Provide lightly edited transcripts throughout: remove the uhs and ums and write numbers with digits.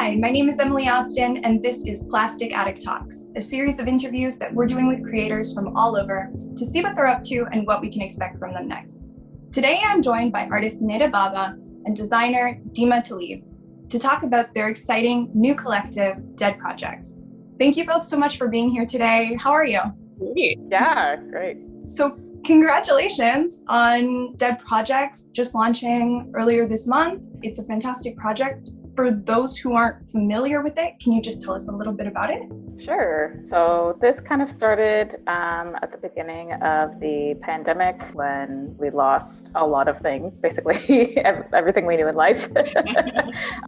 Hi, my name is Emily Austin, and this is Plastic Addict Talks, a series of interviews that we're doing with creators from all over to see what they're up to and what we can expect from them next. Today, I'm joined by artist Nedda Baba and designer Dema Talib to talk about their exciting new collective, Dead Projects. Thank you both so much for being here today. How are you? Great. Yeah, great. So congratulations on Dead Projects just launching earlier this month. It's a fantastic project. For those who aren't familiar with it, can you just tell us a little bit about it? Sure. So this kind of started at the beginning of the pandemic when we lost a lot of things, basically everything we knew in life.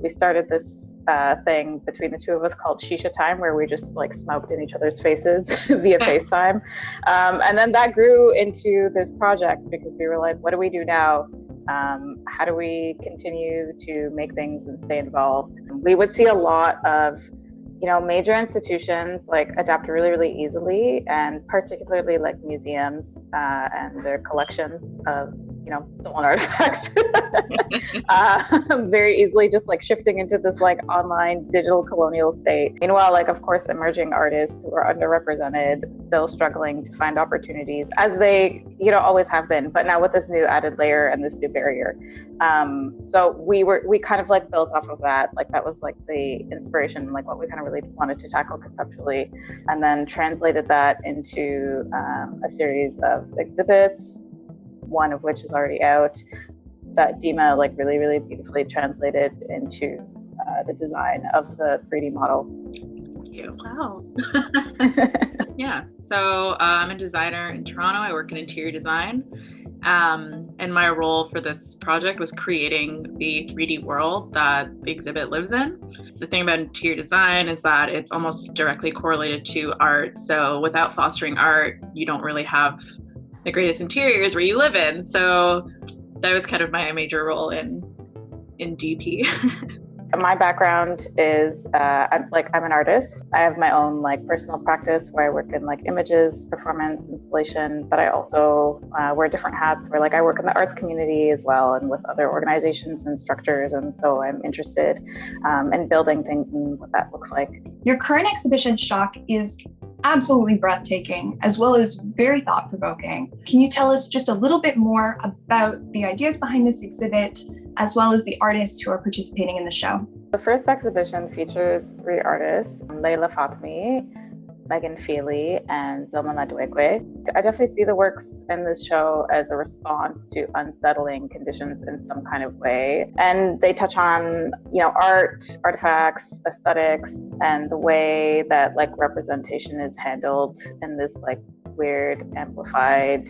We started this thing between the two of us called ShishaTime, where we just like smoked in each other's faces via FaceTime. And then that grew into this project because we were like, what do we do now? How do we continue to make things and stay involved? We would see a lot of, major institutions like adapt really, really easily, and particularly like museums and their collections of, stolen artifacts very easily just like shifting into this like online digital colonial state. Meanwhile, like, of course, emerging artists who are underrepresented, still struggling to find opportunities as they, always have been, but now with this new added layer and this new barrier. So we kind of like built off of that. Like that was like the inspiration, like what we kind of really wanted to tackle conceptually, and then translated that into a series of exhibits, one of which is already out, that Dema like really, really beautifully translated into the design of the 3D model. Thank you. Wow. Yeah. So I'm a designer in Toronto. I work in interior design. And my role for this project was creating the 3D world that the exhibit lives in. The thing about interior design is that it's almost directly correlated to art. So without fostering art, you don't really have the greatest interiors where you live in. So that was kind of my major role in DP. My background is I'm an artist. I have my own like personal practice where I work in like images, performance, installation, but I also wear different hats where like I work in the arts community as well and with other organizations and structures. And so I'm interested in building things and what that looks like. Your current exhibition, Shock, is absolutely breathtaking, as well as very thought-provoking. Can you tell us just a little bit more about the ideas behind this exhibit, as well as the artists who are participating in the show? The first exhibition features 3 artists, Leila Fatmi, Megan Feely, and Zoma Madwekwe. I definitely see the works in this show as a response to unsettling conditions in some kind of way. And they touch on, art, artifacts, aesthetics, and the way that like representation is handled in this like weird, amplified,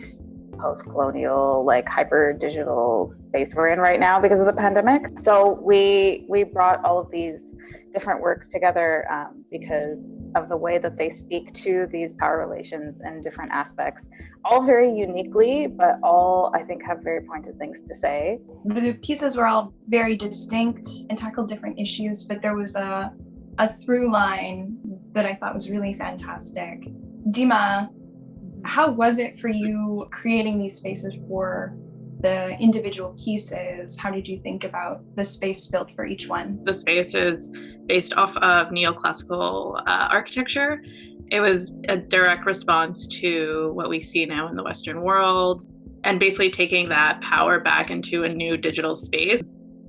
post-colonial, like hyper-digital space we're in right now because of the pandemic. So we brought all of these different works together because of the way that they speak to these power relations and different aspects, all very uniquely, but all I think have very pointed things to say. The pieces were all very distinct and tackled different issues, but there was a through line that I thought was really fantastic. Dema, how was it for you creating these spaces for the individual pieces? How did you think about the space built for each one? The space is based off of neoclassical architecture. It was a direct response to what we see now in the Western world, and basically taking that power back into a new digital space.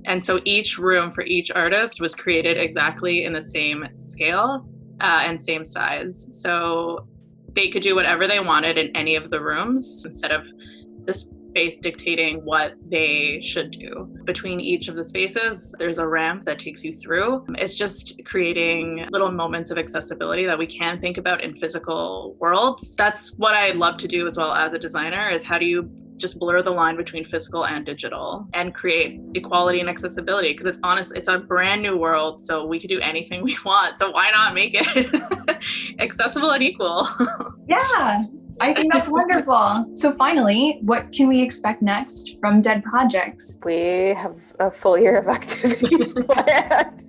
And so each room for each artist was created exactly in the same scale and same size. So they could do whatever they wanted in any of the rooms instead of the space dictating what they should do. Between each of the spaces, there's a ramp that takes you through. It's just creating little moments of accessibility that we can think about in physical worlds. That's what I love to do as well as a designer, is how do you just blur the line between physical and digital and create equality and accessibility, because it's a brand new world, so we could do anything we want, so why not make it accessible and equal? Yeah, I think that's wonderful. So finally, what can we expect next from Dead Projects? We have a full year of activities planned.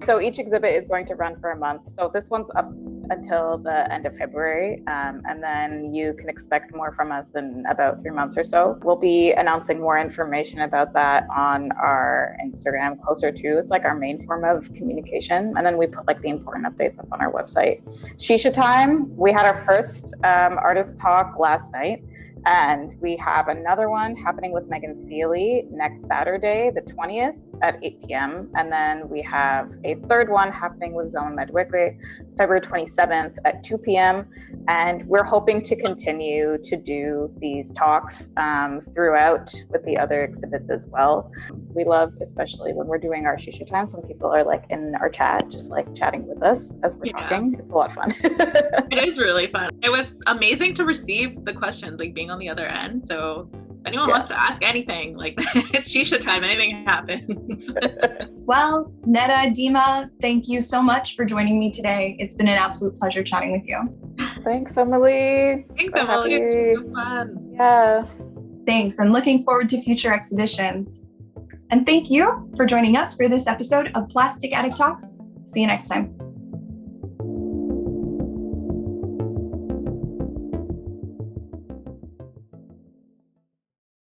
So each exhibit is going to run for a month. So this one's up until the end of February. And then you can expect more from us in about 3 months or so. We'll be announcing more information about that on our Instagram closer to, it's like our main form of communication. And then we put like the important updates up on our website. ShishaTime, we had our first artist talk last night. And we have another one happening with Megan Feely next Saturday, the 20th at 8 p.m. And then we have a third one happening with Zoma Medwikwe, February 27th at 2 p.m. And we're hoping to continue to do these talks throughout with the other exhibits as well. We love, especially when we're doing our Shisha Times, when people are like in our chat, just like chatting with us as we're talking. It's a lot of fun. It is really fun. It was amazing to receive the questions, like being on the other end. So if anyone wants to ask anything, like it's Shisha time, anything happens. Well, Nedda, Dema, thank you so much for joining me today. It's been an absolute pleasure chatting with you. Thanks, Emily. Thanks, Emily. It's so fun. Yeah. Thanks, and looking forward to future exhibitions. And thank you for joining us for this episode of Plastic Addict Talks. See you next time.